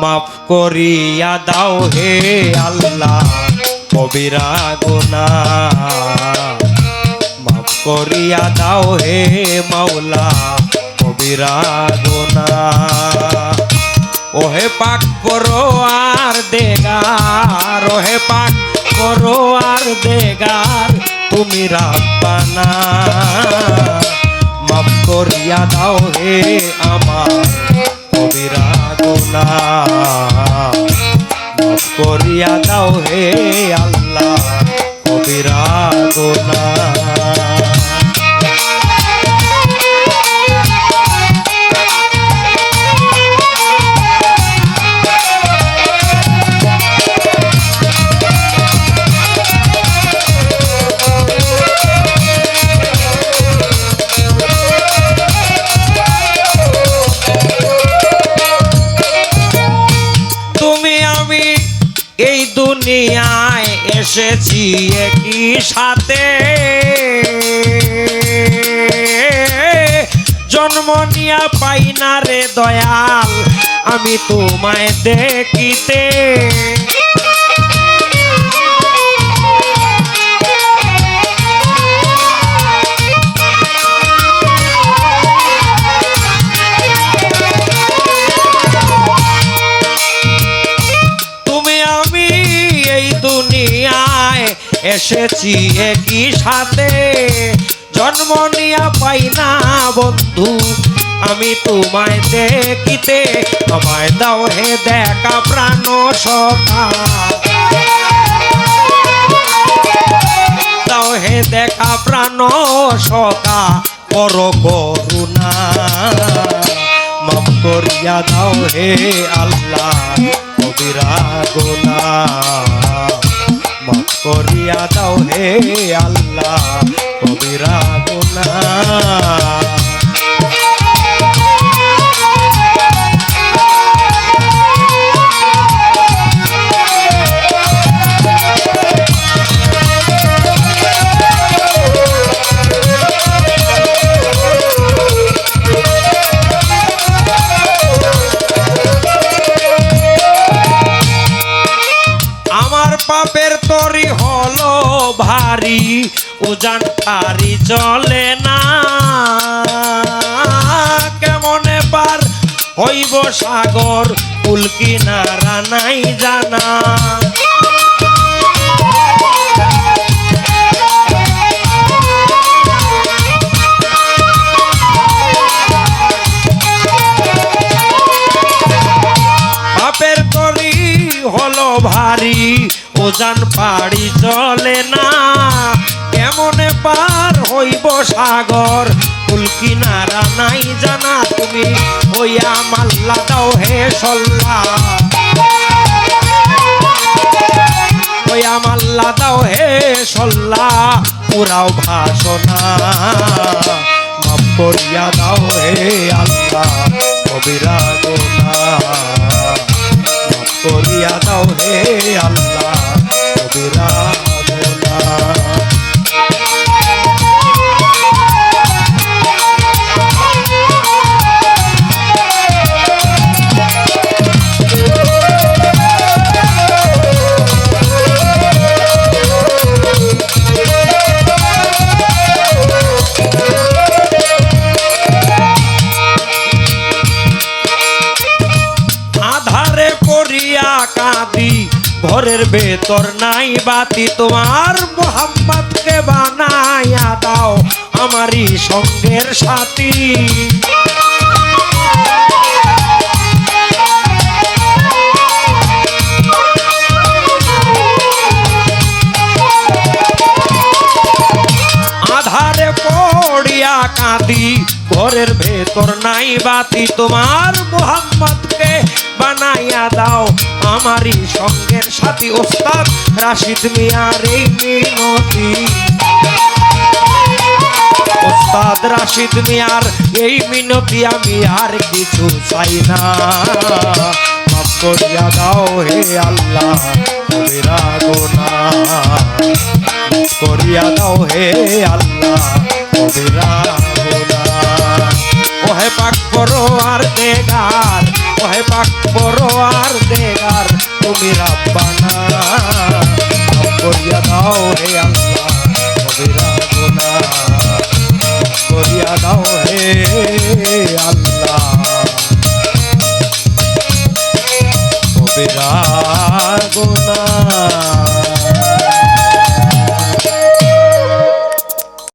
মাফ করিয়া দাও হে আল্লাহ কবিরা গুনাহ, মাফ করিয়া দাও হে মাওলা কবিরা গুনাহ। ওহে পাক পরোয়ার দেগার, ওহে পাক পরোয়ার দেগার তুমি রাব্বানা, মাফ করিয়া দাও হে আমার কবিরা গুনাহ, মাফ করিয়া দাও হে আল্লাহ কবিরা গুনাহ। এই দুনিয়ায় এসেছি একই সাথে, জন্ম নিয়া পাই না রে দয়াল আমি তোমায় দেখিতে। এসেছি একই সাথে, জন্ম নিয়া পাই না বন্ধু আমি তোমায় দেখিতে। আমায় দাও হে দেখা প্রাণ সখা, দাও হে দেখা প্রাণ সখা পর করুণা, মাফ করিয়া দাও হে আল্লাহ কবিরা গুনাহ, মাফ করিয়া দাও হে আল্লাহ কবিরা গুনাহ। পাপের তরি হলো ভারী উজান পারি চলে না, কেমনে পার হইব সাগর কুল কিনারা নাই জানা। পাপের তরি হলো ভারী ওজান পাড়ি চলে না, কেমনে পার হইব সাগর কুল কিনারা নাই জানা। তুমি হইয়া মাল্লা দাও হে সল্লা, হইয়া মাল্লা দাও হে সল্লা পুরাও ভাষণা, মাফ করিয়া দাও হে আল্লাহ কবিরা গুনাহ, মাফ করিয়া দাও হে আল্লাহ কবিরা গুনাহ। আধারে পড়িয়া কাঁদি ঘরের ভেতর নাই বাতি, তোমার মোহাম্মদকে বানাইয়া দাও আমারই সঙ্গের সাথী। আধারে পড়িয়া কাঁদি ঘরের ভেতর নাই বাতি, তোমার মোহাম্মদকে বানাইয়া দাও আমারই সঙ্গের সাথী। ওস্তাদ রাশিদ মিয়ার এই মিনতি, ওস্তাদ রাশিদ মিয়ার এই মিনতি আমি আর কিছু চাই না, মাফ করিয়া দাও হে আল্লাহ কবিরা গুনাহ, মাফ করিয়া দাও হে আল্লাহ কবিরা গুনাহ। ওহে পাক পরোয়ার দেগার ওহে পাক পরোয়ার দেগার তুমি রাব্বানা মাফ করিয়া দাও হে আল্লাহ কবিরা গুনাহ করিয়া দাও হে আল্লাহ কবিরা গুনাহ